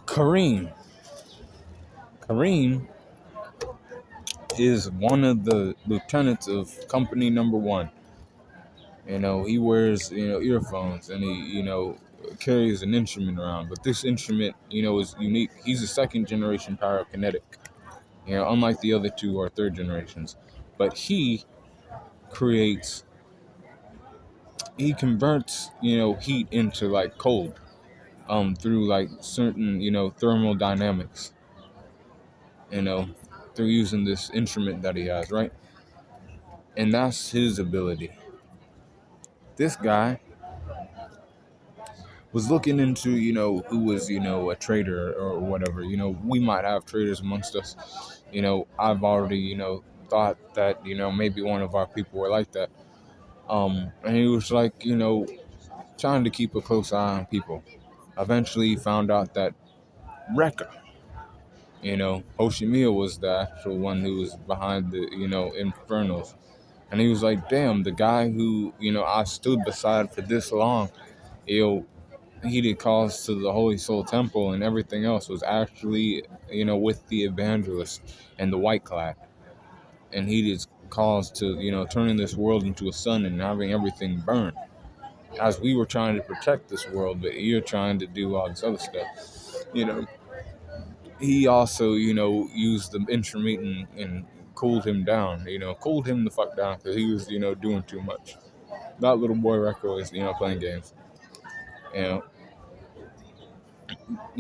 Karim. Karim is one of the lieutenants of company number one. He wears, earphones, and he carries an instrument around. But this instrument, is unique. He's a second generation pyrokinetic, unlike the other two or third generations. But creates, he converts, heat into like cold, through like certain, thermodynamics, you know, through using this instrument that he has, right? And that's his ability. This guy was looking into, who was, a trader or whatever. We might have traders amongst us. I've already, thought that, maybe one of our people were like that. And he was like, trying to keep a close eye on people. Eventually found out that Rekka, Hoshimiya was the actual one who was behind the, infernals. And he was like, damn, the guy who, I stood beside for this long, he did calls to the Holy Soul Temple and everything else was actually, with the evangelist and the white clad. And he did calls to, turning this world into a sun and having everything burn. As we were trying to protect this world, but you're trying to do all this other stuff. He also, used the instrument and cooled him down, cooled him the fuck down because he was, doing too much. That little boy Rekko is, playing games. You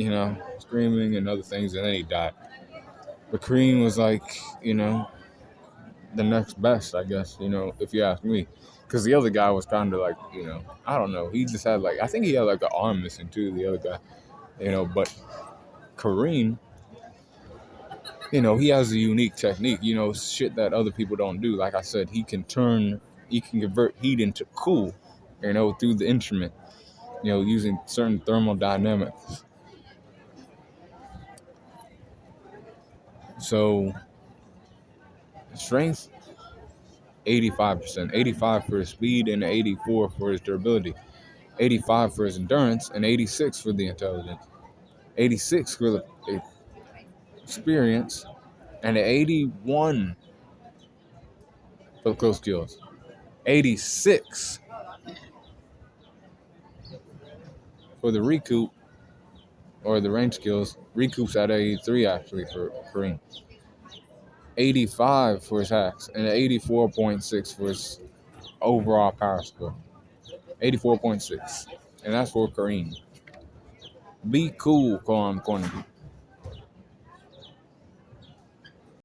know, screaming and other things, and then he died. But Kareem was like, the next best, I guess, if you ask me. Because the other guy was kind of like, I don't know. He just had I think he had like an arm missing too, the other guy, but Kareem, he has a unique technique, shit that other people don't do. Like I said, he can convert heat into cool, through the instrument, using certain thermodynamics. So, strength, 85%. 85 for his speed and 84 for his durability. 85 for his endurance and 86 for the intelligence. 86 for the experience and 81 for the close skills. 86 for the recoup or the range skills. Recoup's at 83 actually for Kareem. 85 for his hacks and 84.6 for his overall power score. 84.6. And that's for Kareem. Be cool, Karim Corner.